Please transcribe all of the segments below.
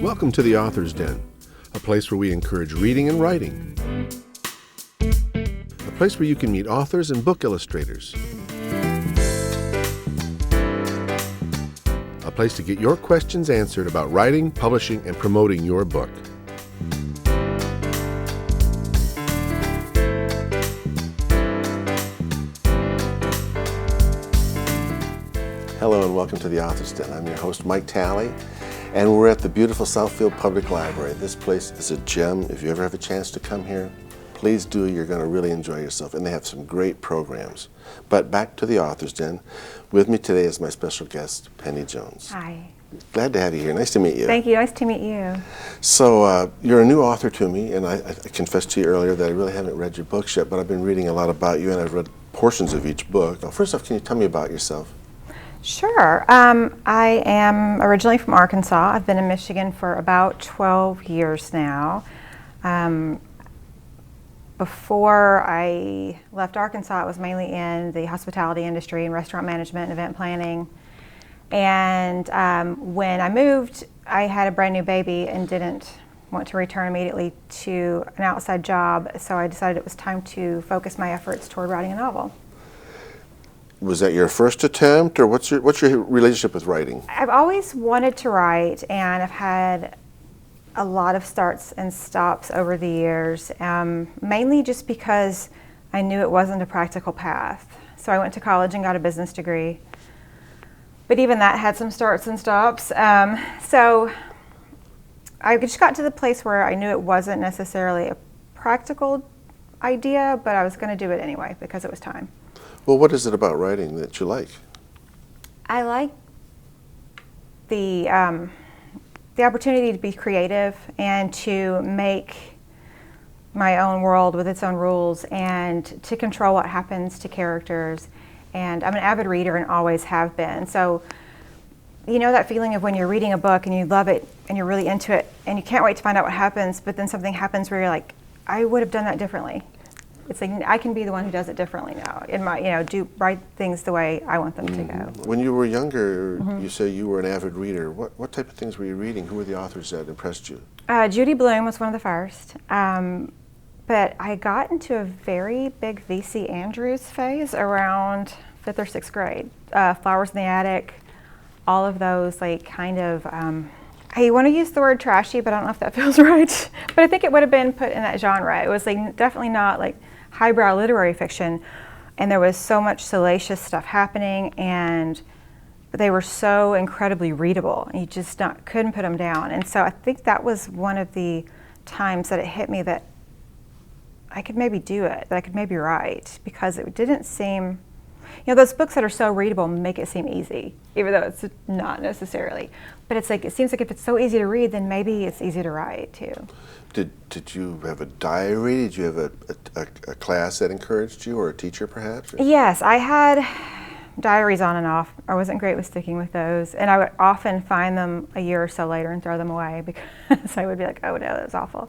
Welcome to the Author's Den, a place where we encourage reading and writing. A place where you can meet authors and book illustrators. A place to get your questions answered about writing, publishing, and promoting your book. Hello and welcome to the Author's Den. I'm your host, Mike Talley, and we're at the beautiful Southfield Public Library. This place is a gem. If you ever have a chance to come here, please do. You're going to really enjoy yourself, and they have some great programs. But back to the Author's Den. With me today is my special guest, Penni Jones. Hi. Glad to have you here. Nice to meet you. Thank you. Nice to meet you. So you're a new author to me, and I confessed to you earlier that I really haven't read your books yet, but I've been reading a lot about you, and I've read portions of each book. First off, can you tell me about yourself? Sure. I am originally from Arkansas. I've been in Michigan for about 12 years now. Before I left Arkansas, I was mainly in the hospitality industry and restaurant management and event planning. And when I moved, I had a brand new baby and didn't want to return immediately to an outside job, so I decided it was time to focus my efforts toward writing a novel. Was that your first attempt, or what's your relationship with writing? I've always wanted to write, and I've had a lot of starts and stops over the years, mainly just because I knew it wasn't a practical path. So I went to college and got a business degree, but even that had some starts and stops. So I just got to the place where I knew it wasn't necessarily a practical idea, but I was going to do it anyway because it was time. Well, what is it about writing that you like? I like the opportunity to be creative and to make my own world with its own rules and to control what happens to characters. And I'm an avid reader and always have been. So, you know that feeling of when you're reading a book and you love it and you're really into it and you can't wait to find out what happens, but then something happens where you're like, I would have done that differently. It's like I can be the one who does it differently now. In my, write things the way I want them to go. When you were younger, you say you were an avid reader. What type of things were you reading? Who were the authors that impressed you? Judy Blume was one of the first. But I got into a very big V.C. Andrews phase around 5th or 6th grade. Flowers in the Attic, all of those I want to use the word trashy, but I don't know if that feels right. But I think it would have been put in that genre. It was definitely not highbrow literary fiction, and there was so much salacious stuff happening, and they were so incredibly readable, and you just couldn't put them down. And so I think that was one of the times that it hit me that I could maybe do it, that I could maybe write, because it didn't seem, those books that are so readable make it seem easy, even though it's not necessarily. But it seems like if it's so easy to read, then maybe it's easy to write too. Did you have a diary? Did you have a class that encouraged you, or a teacher perhaps? Yes, I had diaries on and off. I wasn't great with sticking with those, and I would often find them a year or so later and throw them away because I would be like, oh no, that was awful.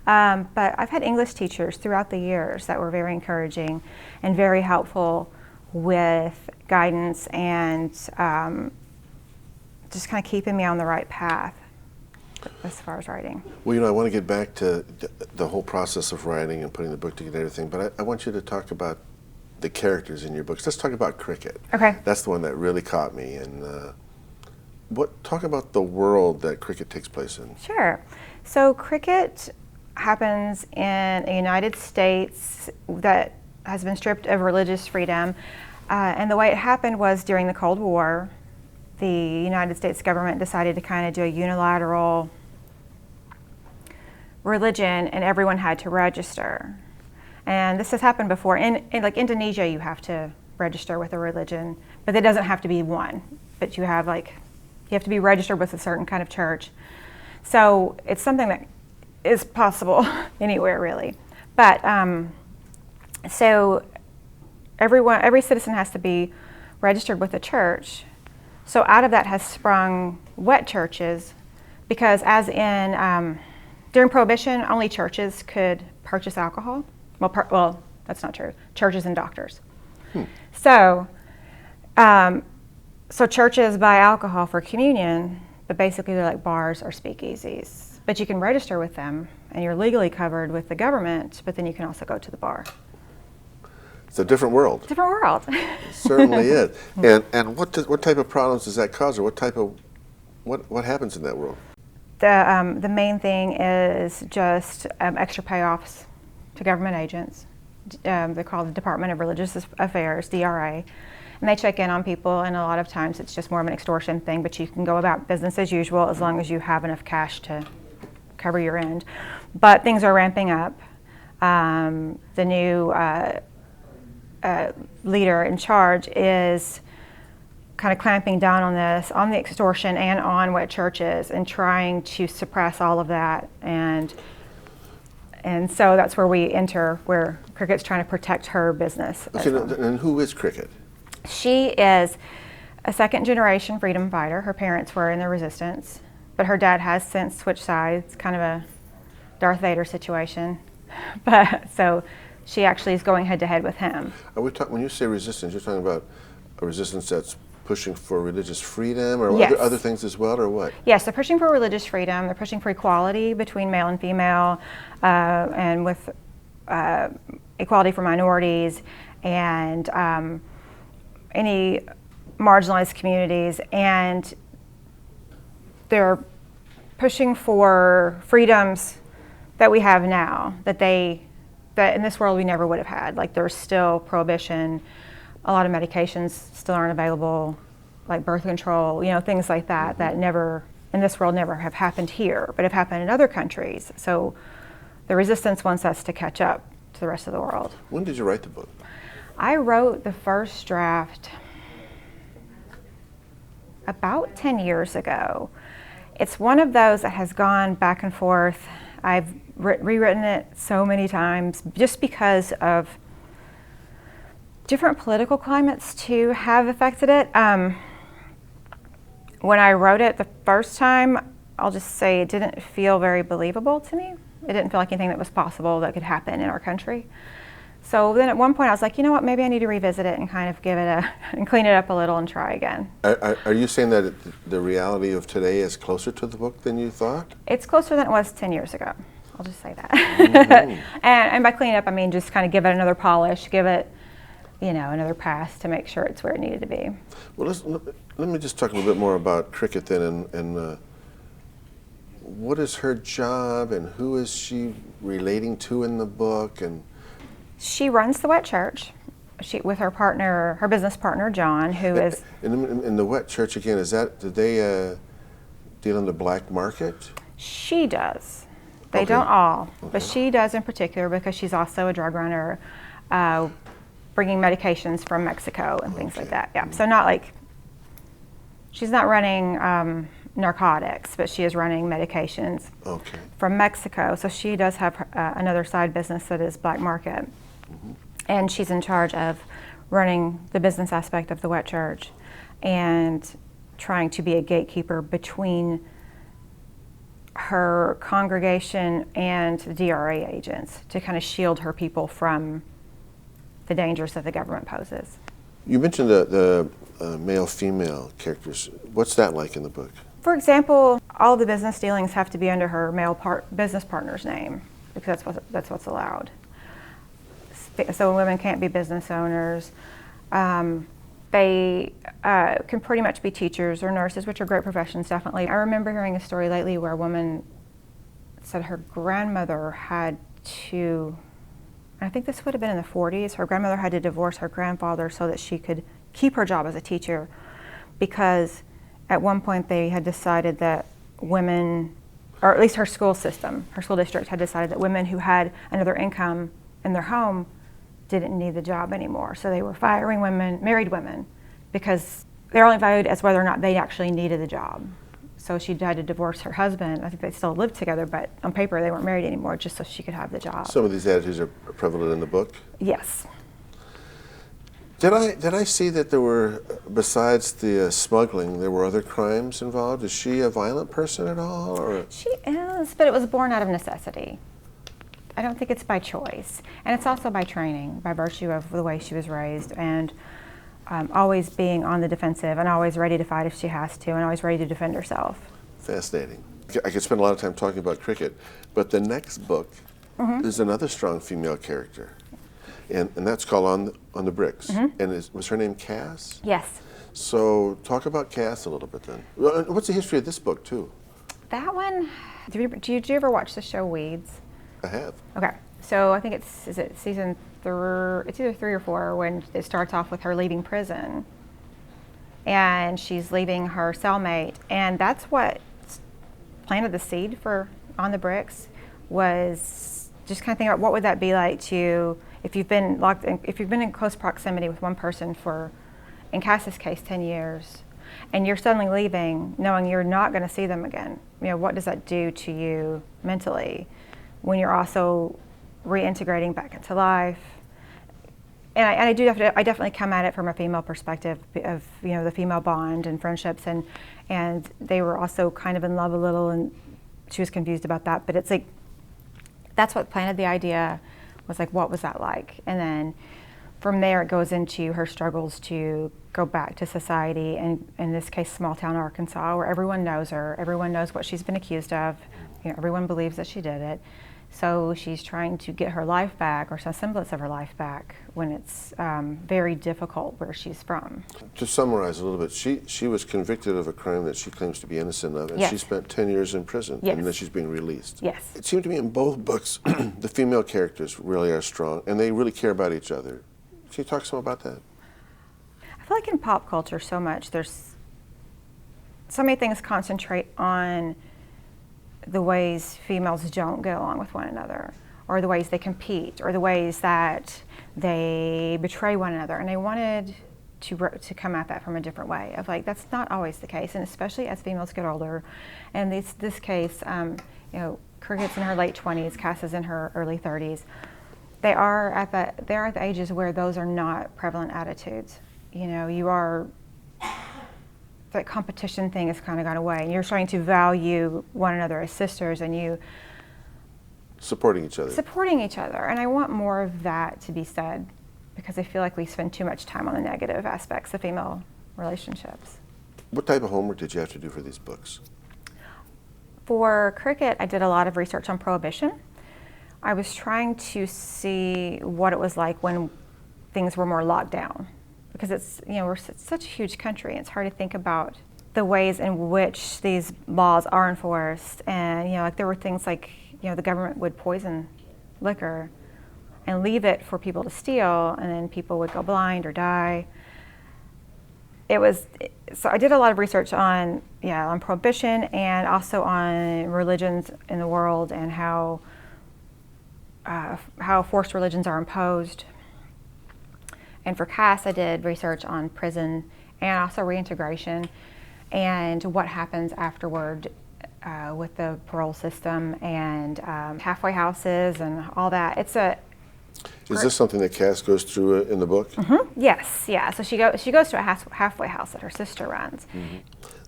But I've had English teachers throughout the years that were very encouraging and very helpful with guidance and just kind of keeping me on the right path as far as writing. Well, I want to get back to the whole process of writing and putting the book together and everything, but I want you to talk about the characters in your books. Let's talk about Cricket. Okay. That's the one that really caught me. And talk about the world that Cricket takes place in. Sure. So Cricket happens in the United States that has been stripped of religious freedom. And the way it happened was during the Cold War, the United States government decided to kind of do a unilateral religion, and everyone had to register. And this has happened before. In Indonesia, you have to register with a religion, but it doesn't have to be one. But you have to be registered with a certain kind of church. So it's something that is possible anywhere, really. But so every citizen has to be registered with a church. So out of that has sprung wet churches, because as in during Prohibition, only churches could purchase alcohol. Well, that's not true. Churches and doctors. So churches buy alcohol for communion, but basically they're like bars or speakeasies. But you can register with them, and you're legally covered with the government, but then you can also go to the bar. It's a different world. Different world. It certainly is. And what type of problems does that cause, or what happens in that world? The main thing is just extra payoffs to government agents. They're called the Department of Religious Affairs, DRA. And they check in on people, and a lot of times it's just more of an extortion thing, but you can go about business as usual as long as you have enough cash to cover your end. But things are ramping up. The new leader in charge is kind of clamping down on this, on the extortion and on wet churches, and trying to suppress all of that. And so that's where we enter, where Cricket's trying to protect her business. Okay, and who is Cricket? She is a second-generation freedom fighter. Her parents were in the resistance, but her dad has since switched sides, kind of a Darth Vader situation. But so she actually is going head-to-head with him. When you say resistance, you're talking about a resistance that's pushing for religious freedom, or yes. other things as well, or what? Yes, they're pushing for religious freedom. They're pushing for equality between male and female, and with equality for minorities, and any marginalized communities. And they're pushing for freedoms that we have now, that in this world we never would have had. Like, there's still prohibition. A lot of medications still aren't available, like birth control, things like that, that never, in this world, never have happened here, but have happened in other countries. So the resistance wants us to catch up to the rest of the world. When did you write the book? I wrote the first draft about 10 years ago. It's one of those that has gone back and forth. I've rewritten it so many times just because of different political climates too have affected it. When I wrote it the first time, I'll just say it didn't feel very believable to me. It didn't feel like anything that was possible that could happen in our country. So then at one point I was like, you know what, maybe I need to revisit it and kind of give it and clean it up a little and try again. Are you saying that the reality of today is closer to the book than you thought? It's closer than it was 10 years ago. I'll just say that. Mm-hmm. and by clean it up, I mean just kind of give it another polish, give it, another pass to make sure it's where it needed to be. Well, let me just talk a little bit more about Cricket then, and what is her job, and who is she relating to in the book? And she runs the Wet Church. With her business partner John, who is. In the Wet Church again, do they deal in the black market? She does. They Okay. don't all, Okay. but she does in particular because she's also a drug runner, bringing medications from Mexico and things like that. Yeah, so she's not running narcotics, but she is running medications from Mexico. So she does have another side business that is black market. And she's in charge of running the business aspect of the Wet Church and trying to be a gatekeeper between her congregation and the DRA agents to kind of shield her people from the dangers that the government poses. You mentioned the male-female characters. What's that like in the book? For example, all the business dealings have to be under her male business partner's name because that's what's allowed. So women can't be business owners. They can pretty much be teachers or nurses, which are great professions, definitely. I remember hearing a story lately where a woman said her grandmother had to, I think this would have been in the 40s, her grandmother had to divorce her grandfather so that she could keep her job as a teacher, because at one point they had decided that women, or at least her school system, her school district had decided that women who had another income in their home didn't need the job anymore. So they were firing married women, because they're only valued as whether or not they actually needed the job. So she had to divorce her husband. I think they still lived together, but on paper they weren't married anymore, just so she could have the job. Some of these attitudes are prevalent in the book? Yes. Did I see that there were, besides the smuggling, there were other crimes involved? Is she a violent person at all? Or? She is, but it was born out of necessity. I don't think it's by choice. And it's also by training, by virtue of the way she was raised, and always being on the defensive and always ready to fight if she has to and always ready to defend herself. Fascinating. I could spend a lot of time talking about cricket, but the next book is another strong female character, and that's called On the Bricks. And was her name Cass? Yes. So talk about Cass a little bit then. What's the history of this book too? That one, did you ever watch the show Weeds? I have. Okay, so I think is it season 3, it's either 3 or 4, when it starts off with her leaving prison. And she's leaving her cellmate, and that's what planted the seed for On the Bricks, was just kind of think about what would that be like to, if you've been in close proximity with one person for, in Cass's case, 10 years, and you're suddenly leaving, knowing you're not going to see them again. You know, what does that do to you mentally when you're also reintegrating back into life? And I definitely come at it from a female perspective of, you know, the female bond and friendships, and they were also kind of in love a little, and she was confused about that. But it's like, that's what planted the idea, was like, what was that like? And then from there it goes into her struggles to go back to society, and in this case, small town Arkansas, where everyone knows her, everyone knows what she's been accused of, you know, everyone believes that she did it. So she's trying to get her life back, or some semblance of her life back, when it's very difficult where she's from. To summarize a little bit, she was convicted of a crime that she claims to be innocent of, and Yes. she spent 10 years in prison, Yes. and then she's being released. Yes. It seemed to me in both books, the female characters really are strong, and they really care about each other. Can you talk some about that? I feel like in pop culture so much, there's so many things concentrate on the ways females don't get along with one another, or the ways they compete, or the ways that they betray one another. And I wanted to come at that from a different way, of like, that's not always the case, and especially as females get older. And this case, you know, Cricket's in her late 20s, Cass is in her early 30s. They're at the ages where those are not prevalent attitudes. You know, that competition thing has kind of gone away, and you're starting to value one another as sisters, and you Supporting each other. And I want more of that to be said, because I feel like we spend too much time on the negative aspects of female relationships. What type of homework did you have to do for these books? For Cricket, I did a lot of research on Prohibition. I was trying to see what it was like when things were more locked down, because it's, you know, we're such a huge country, and it's hard to think about the ways in which these laws are enforced. And, you know, like there were things like, you know, the government would poison liquor and leave it for people to steal, and then people would go blind or die. So I did a lot of research on Prohibition, and also on religions in the world, and how forced religions are imposed. And for Cass, I did research on prison and also reintegration, and what happens afterward with the parole system, and halfway houses and all that. Is this something that Cass goes through in the book? Mm-hmm. Yes, yeah. So she goes to a halfway house that her sister runs. Mm-hmm.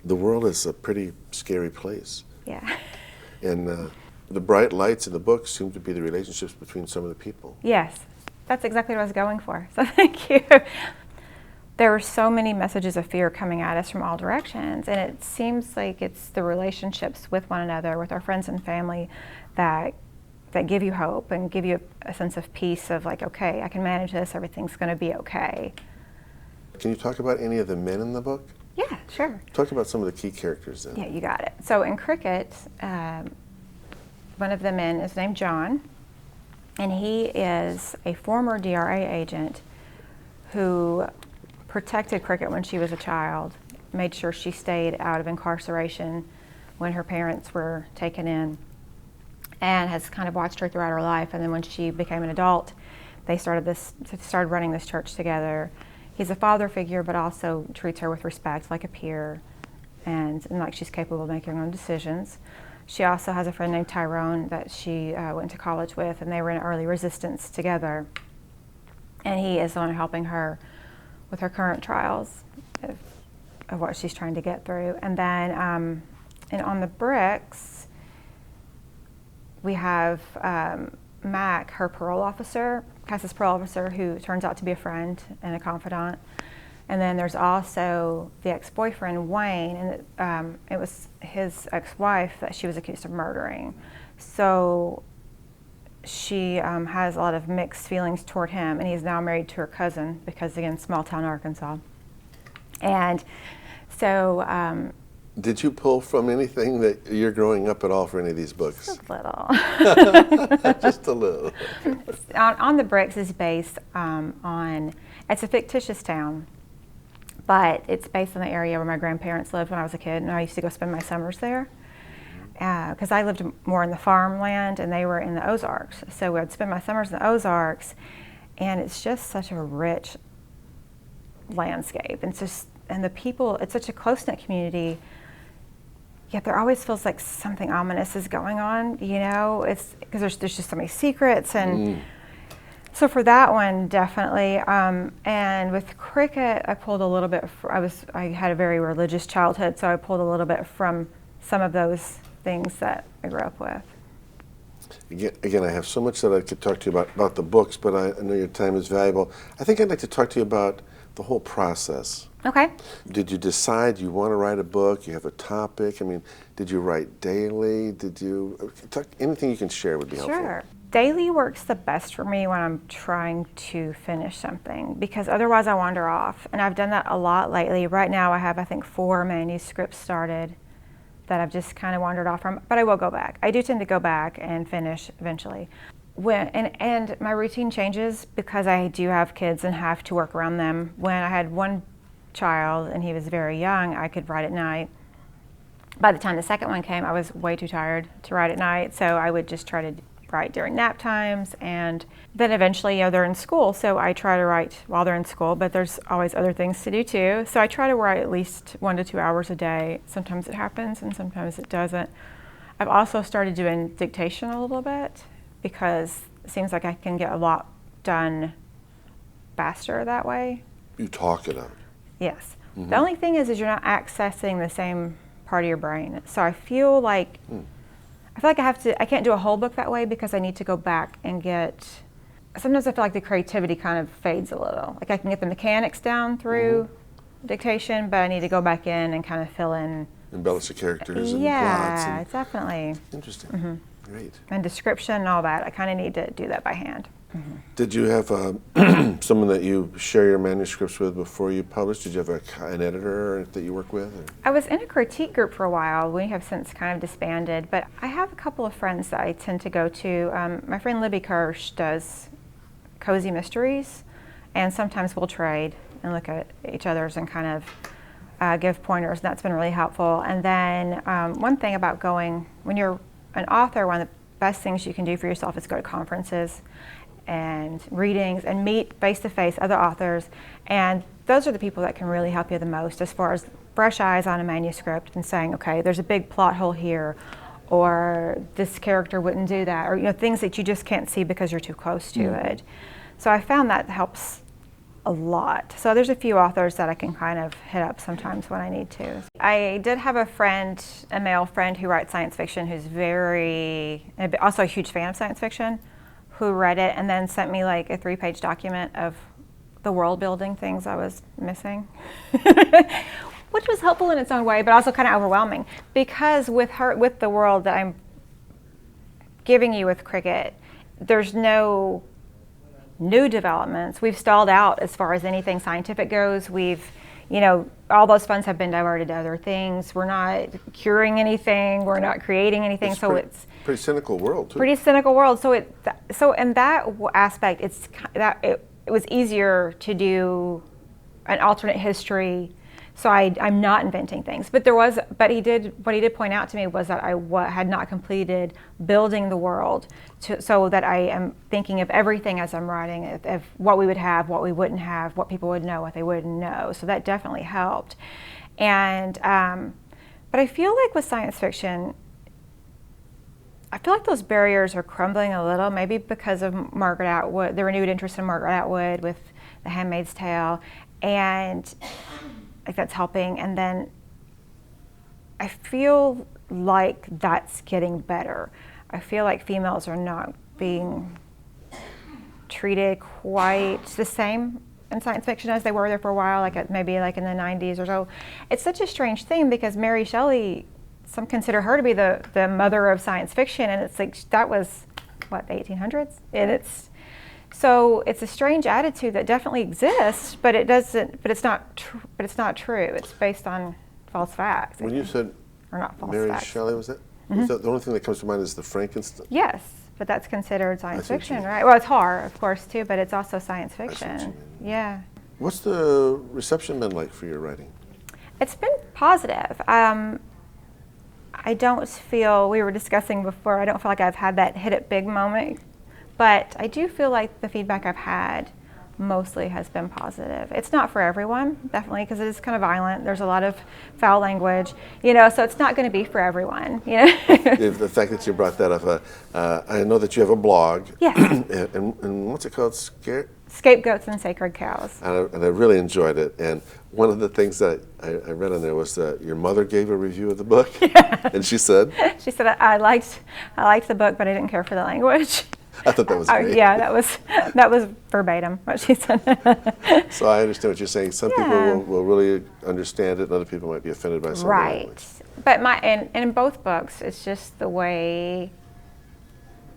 The world is a pretty scary place. Yeah. And the bright lights in the book seem to be the relationships between some of the people. Yes. That's exactly what I was going for, so thank you. There were so many messages of fear coming at us from all directions, and it seems like it's the relationships with one another, with our friends and family, that give you hope and give you a sense of peace, of like, okay, I can manage this, everything's going to be okay. Can you talk about any of the men in the book? Yeah, sure. Talk about some of the key characters then. Yeah, you got it. So in Cricket, one of the men is named John, and he is a former DRA agent who protected Cricket when she was a child, made sure she stayed out of incarceration when her parents were taken in, and has kind of watched her throughout her life. And then when she became an adult, they started running this church together. He's a father figure, but also treats her with respect, like a peer, and like she's capable of making her own decisions. She also has a friend named Tyrone that she went to college with, and they were in early resistance together. And he is the one helping her with her current trials of what she's trying to get through. And then and On the Bricks, we have Mac, her parole officer, Cass's parole officer, who turns out to be a friend and a confidant. And then there's also the ex-boyfriend, Wayne, and it was his ex-wife that she was accused of murdering. So she has a lot of mixed feelings toward him, and he's now married to her cousin because, again, small town Arkansas. And so... did you pull from anything that you're growing up at all for any of these books? Just a little. Just a little. On the Bricks is based on, it's a fictitious town, but it's based on the area where my grandparents lived when I was a kid, and I used to go spend my summers there. Because I lived more in the farmland and they were in the Ozarks. So we would spend my summers in the Ozarks, and it's just such a rich landscape. And the people, it's such a close-knit community, yet there always feels like something ominous is going on, you know? It's because there's just so many secrets. And so for that one, definitely. And with Cricket, I pulled a little bit, I had a very religious childhood, so I pulled a little bit from some of those things that I grew up with. Again, I have so much that I could talk to you about the books, but I know your time is valuable. I think I'd like to talk to you about the whole process. Okay. Did you decide you want to write a book? You have a topic? I mean, did you write daily? Did you anything you can share would be helpful. Sure. Daily works the best for me when I'm trying to finish something, because otherwise I wander off. And I've done that a lot lately. Right now I have, I think, 4 manuscripts started that I've just kind of wandered off from, but I will go back. I do tend to go back and finish eventually. And my routine changes because I do have kids and have to work around them. When I had one child and he was very young, I could write at night. By the time the second one came, I was way too tired to write at night, so I would just try to write during nap times, and then eventually, they're in school, so I try to write while they're in school, but there's always other things to do too. So I try to write at least 1 to 2 hours a day. Sometimes it happens and sometimes it doesn't. I've also started doing dictation a little bit because it seems like I can get a lot done faster that way. You talk it out. Yes. Mm-hmm. The only thing is you're not accessing the same part of your brain. So I feel like I can't do a whole book that way because I need to go back and sometimes I feel like the creativity kind of fades a little. Like I can get the mechanics down through dictation, but I need to go back in and kind of fill in. Embellish the characters and plots. Yeah, definitely. Interesting. Mm-hmm. Great. And description and all that. I kind of need to do that by hand. Mm-hmm. Did you have someone that you share your manuscripts with before you published? Did you have an editor that you work with? Or? I was in a critique group for a while. We have since kind of disbanded, but I have a couple of friends that I tend to go to. My friend Libby Kirsch does cozy mysteries, and sometimes we'll trade and look at each other's and kind of give pointers, and that's been really helpful. And then one thing about when you're an author, one of the best things you can do for yourself is go to conferences and readings and meet face-to-face other authors, and those are the people that can really help you the most as far as fresh eyes on a manuscript and saying, okay, there's a big plot hole here, or this character wouldn't do that, or things that you just can't see because you're too close to it. So I found that helps a lot. So there's a few authors that I can kind of hit up sometimes when I need to. I did have a male friend who writes science fiction, who's also a huge fan of science fiction, who read it and then sent me like a 3-page document of the world building things I was missing, which was helpful in its own way, but also kind of overwhelming, because with the world that I'm giving you with Cricket, there's no new developments. We've stalled out as far as anything scientific goes. All those funds have been diverted to other things. We're not curing anything. We're not creating anything. It's pretty cynical world too. Pretty cynical world. So in that aspect, it was easier to do an alternate history. So I'm not inventing things. But what he did point out to me was that I had not completed building the world, so that I am thinking of everything as I'm writing, of what we would have, what we wouldn't have, what people would know, what they wouldn't know. So that definitely helped. And but I feel like with science fiction, I feel like those barriers are crumbling a little, maybe because of Margaret Atwood, the renewed interest in Margaret Atwood with The Handmaid's Tale, and like that's helping. And then I feel like that's getting better. I feel like females are not being treated quite the same in science fiction as they were there for a while, maybe like in the 90s or so. It's such a strange thing because Mary Shelley, some consider her to be the mother of science fiction, and it's like that was what, the 1800s, and it's a strange attitude that definitely exists, but it's not true. It's based on false facts. When you said or not false Mary facts. Shelley, was that? Was that the only thing that comes to mind is the Frankenstein? Yes, but that's considered science fiction, right? Well, it's horror, of course, too, but it's also science fiction. Yeah. What's the reception been like for your writing? It's been positive. I don't feel, we were discussing before, I don't feel like I've had that hit it big moment, but I do feel like the feedback I've had mostly has been positive. It's not for everyone, definitely, because it is kind of violent. There's a lot of foul language, so it's not going to be for everyone, The fact that you brought that up, I know that you have a blog. Yes. and what's it called? Scapegoats and Sacred Cows. And I really enjoyed it. And one of the things that I read on there was your mother gave a review of the book, and she said, I liked the book, but I didn't care for the language. I thought that was great. Yeah, that was verbatim what she said. So I understand what you're saying. Some people will really understand it, and other people might be offended by some language. But and in both books, it's just the way,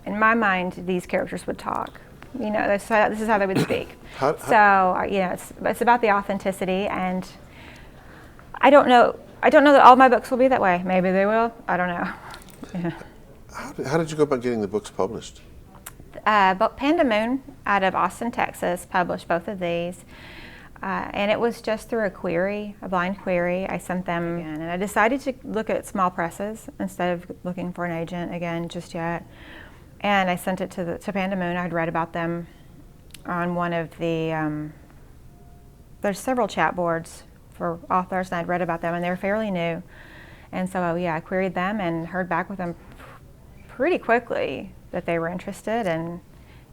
in my mind, these characters would talk. This is how they would speak. It's about the authenticity, and I don't know that all my books will be that way. Maybe they will. I don't know. Yeah. How did you go about getting the books published? Panda Moon out of Austin, Texas, published both of these. And it was just through a blind query. I sent them, and I decided to look at small presses instead of looking for an agent again just yet. And I sent it to Panda Moon. I'd read about them on one of the, there's several chat boards for authors, and I'd read about them, and they were fairly new. And so, I queried them and heard back with them pretty quickly that they were interested. And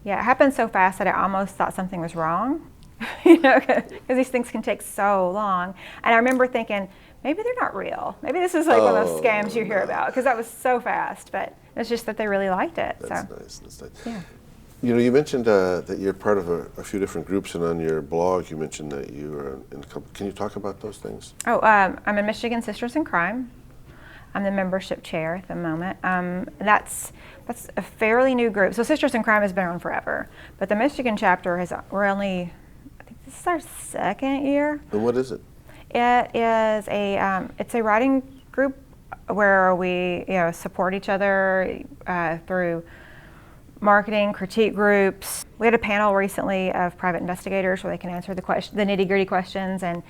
it happened so fast that I almost thought something was wrong, because these things can take so long. And I remember thinking, maybe they're not real. Maybe this is like one of those scams you hear about, because that was so fast. But it's just that they really liked it. That's nice. That's nice. Yeah. You mentioned that you're part of a few different groups, and on your blog you mentioned that you are in a couple. Can you talk about those things? I'm in Michigan Sisters in Crime. I'm the membership chair at the moment. That's a fairly new group. So Sisters in Crime has been around forever, but the Michigan chapter I think this is our second year. And what is it? It is it's a writing group where we support each other through marketing, critique groups. We had a panel recently of private investigators where they can answer the nitty-gritty questions, and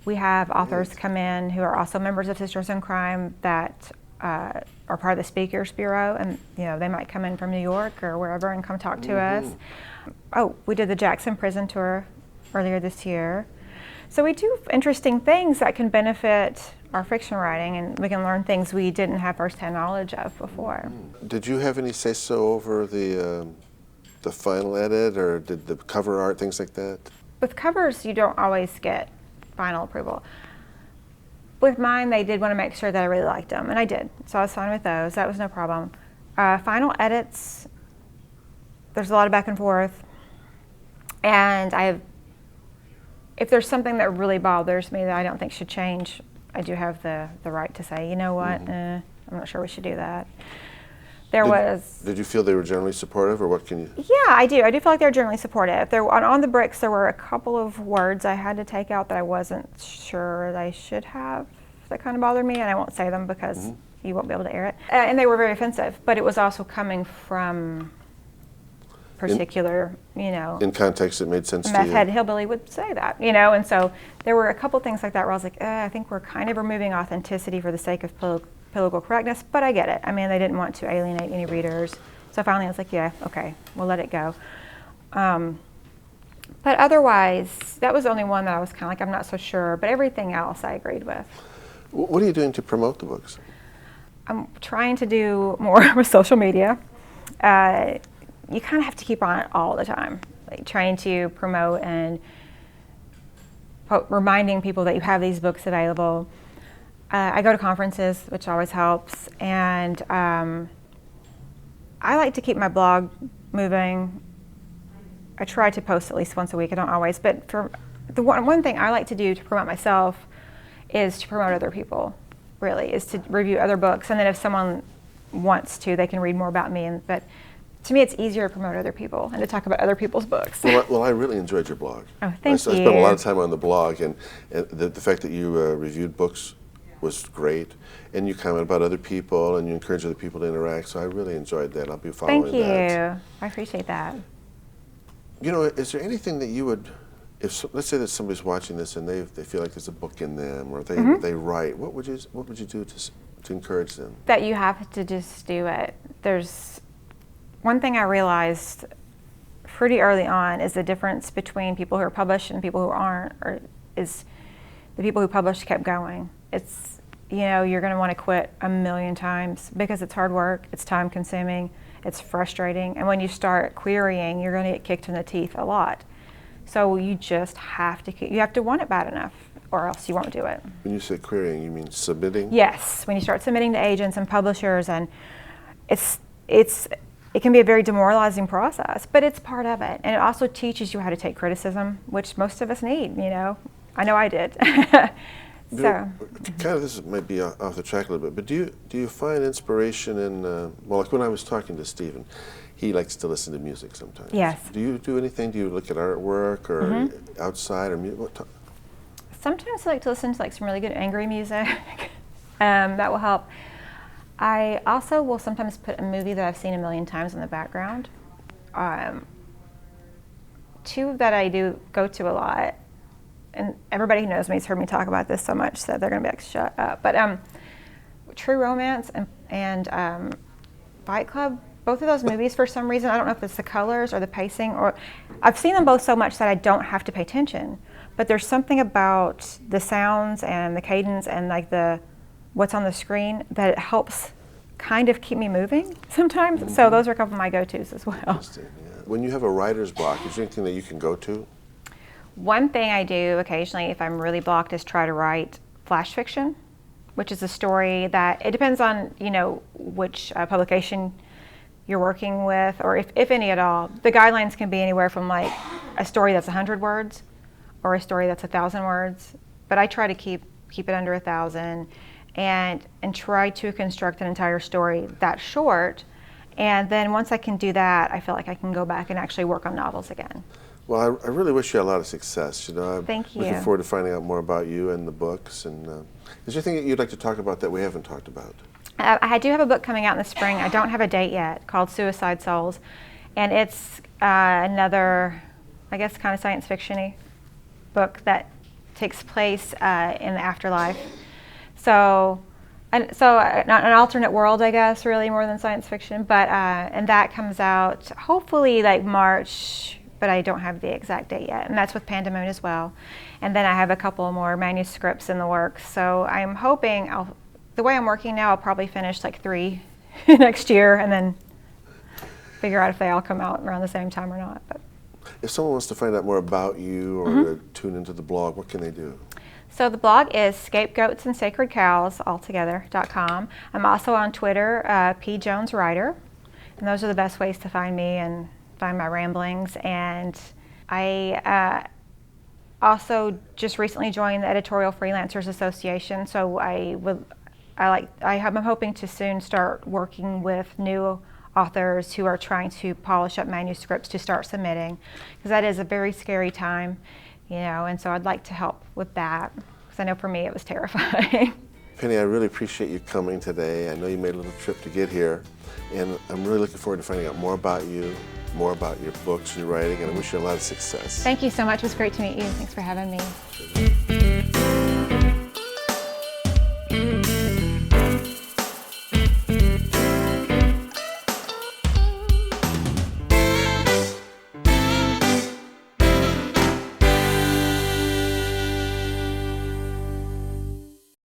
we have authors come in who are also members of Sisters in Crime that are part of the Speakers Bureau, and they might come in from New York or wherever and come talk to us. We did the Jackson prison tour earlier this year. So we do interesting things that can benefit our fiction writing, and we can learn things we didn't have firsthand knowledge of before. Did you have any say-so over the final edit, or did the cover art, things like that? With covers, you don't always get final approval. With mine, they did want to make sure that I really liked them, and I did. So I was fine with those. That was no problem. Final edits, there's a lot of back and forth, and if there's something that really bothers me that I don't think should change, I do have the right to say, you know what, I'm not sure we should do that. Did you feel they were generally supportive, or what can you? Yeah, I do. I do feel like they're generally supportive. On the bricks, there were a couple of words I had to take out that I wasn't sure they should have. That kind of bothered me, and I won't say them because you won't be able to air it. And they were very offensive, but it was also coming from particular, In context, it made sense to you. Meth head hillbilly would say that, and so there were a couple things like that where I was like, I think we're kind of removing authenticity for the sake of political correctness, but I get it. I mean, they didn't want to alienate any readers. So finally I was like, yeah, okay, we'll let it go. But otherwise, that was the only one that I was kind of like, I'm not so sure, but everything else I agreed with. What are you doing to promote the books? I'm trying to do more with social media. You kind of have to keep on it all the time, like trying to promote and reminding people that you have these books available. I go to conferences, which always helps, and I like to keep my blog moving I try to post at least once a week. I don't always, but for the one thing I like to do to promote myself is to promote other people. Really, is to review other books, and then if someone wants to, they can read more about me. But to me, it's easier to promote other people and to talk about other people's books. Well, I really enjoyed your blog. Oh, thank you. I spent a lot of time on the blog, and the fact that you reviewed books was great, and you comment about other people, and you encourage other people to interact, so I really enjoyed that. I'll be following that. Thank you. I appreciate that. You know, is there anything that you would, let's say that somebody's watching this and they feel like there's a book in them, or they write, what would you do to encourage them? That you have to just do it. There's one thing I realized pretty early on is the difference between people who are published and people who aren't, is the people who publish kept going. It's, you know, you're going to want to quit a million times because it's hard work, it's time consuming, it's frustrating, and when you start querying, you're going to get kicked in the teeth a lot. So you just have to want it bad enough, or else you won't do it. When you say querying, you mean submitting? Yes, when you start submitting to agents and publishers, and it can be a very demoralizing process, but it's part of it. And it also teaches you how to take criticism, which most of us need, you know. I know I did. So. Kind of, this might be off the track a little bit, but do you find inspiration in, well, like when I was talking to Stephen, he likes to listen to music sometimes. Yes. Do you do anything? Do you look at artwork or outside or music? Sometimes I like to listen to like some really good angry music. That will help. I also will sometimes put a movie that I've seen a million times in the background. Two that I do go to a lot, and everybody who knows me has heard me talk about this so much that they're going to be like, shut up. But True Romance and Fight Club, both of those movies, for some reason, I don't know if it's the colors or the pacing, or I've seen them both so much that I don't have to pay attention. But there's something about the sounds and the cadence and like what's on the screen that it helps kind of keep me moving sometimes. So those are a couple of my go-tos as well. Interesting, yeah. When you have a writer's block, is there anything that you can go to? One thing I do occasionally if I'm really blocked is try to write flash fiction, which is a story that, it depends on, you know, which publication you're working with, or if any at all. The guidelines can be anywhere from like a story that's 100 words or a story that's 1,000 words, but I try to keep it under 1,000 and try to construct an entire story that short. And then once I can do that, I feel like I can go back and actually work on novels again. Well, I really wish you a lot of success. You know, Thank you. I'm looking forward to finding out more about you and the books. And is there anything that you'd like to talk about that we haven't talked about? I do have a book coming out in the spring. I don't have a date yet, called Suicide Souls, and it's another, I guess, kind of science fiction-y book that takes place in the afterlife. So an alternate world, I guess, really more than science fiction. But and that comes out hopefully like March. But I don't have the exact date yet, and that's with Pandemonium as well. And then I have a couple more manuscripts in the works. So I'm hoping, the way I'm working now, I'll probably finish like 3 next year, and then figure out if they all come out around the same time or not. But if someone wants to find out more about you or to tune into the blog, what can they do? So the blog is scapegoatsandsacredcows.com. I'm also on Twitter, P. Jones Writer, and those are the best ways to find me and find my ramblings. And I also just recently joined the Editorial Freelancers Association, so I'm hoping to soon start working with new authors who are trying to polish up manuscripts to start submitting, because that is a very scary time, you know, and so I'd like to help with that, because I know for me it was terrifying. Penni, I really appreciate you coming today. I know you made a little trip to get here, and I'm really looking forward to finding out more about you, more about your books and your writing, and I wish you a lot of success. Thank you so much. It was great to meet you. Thanks for having me.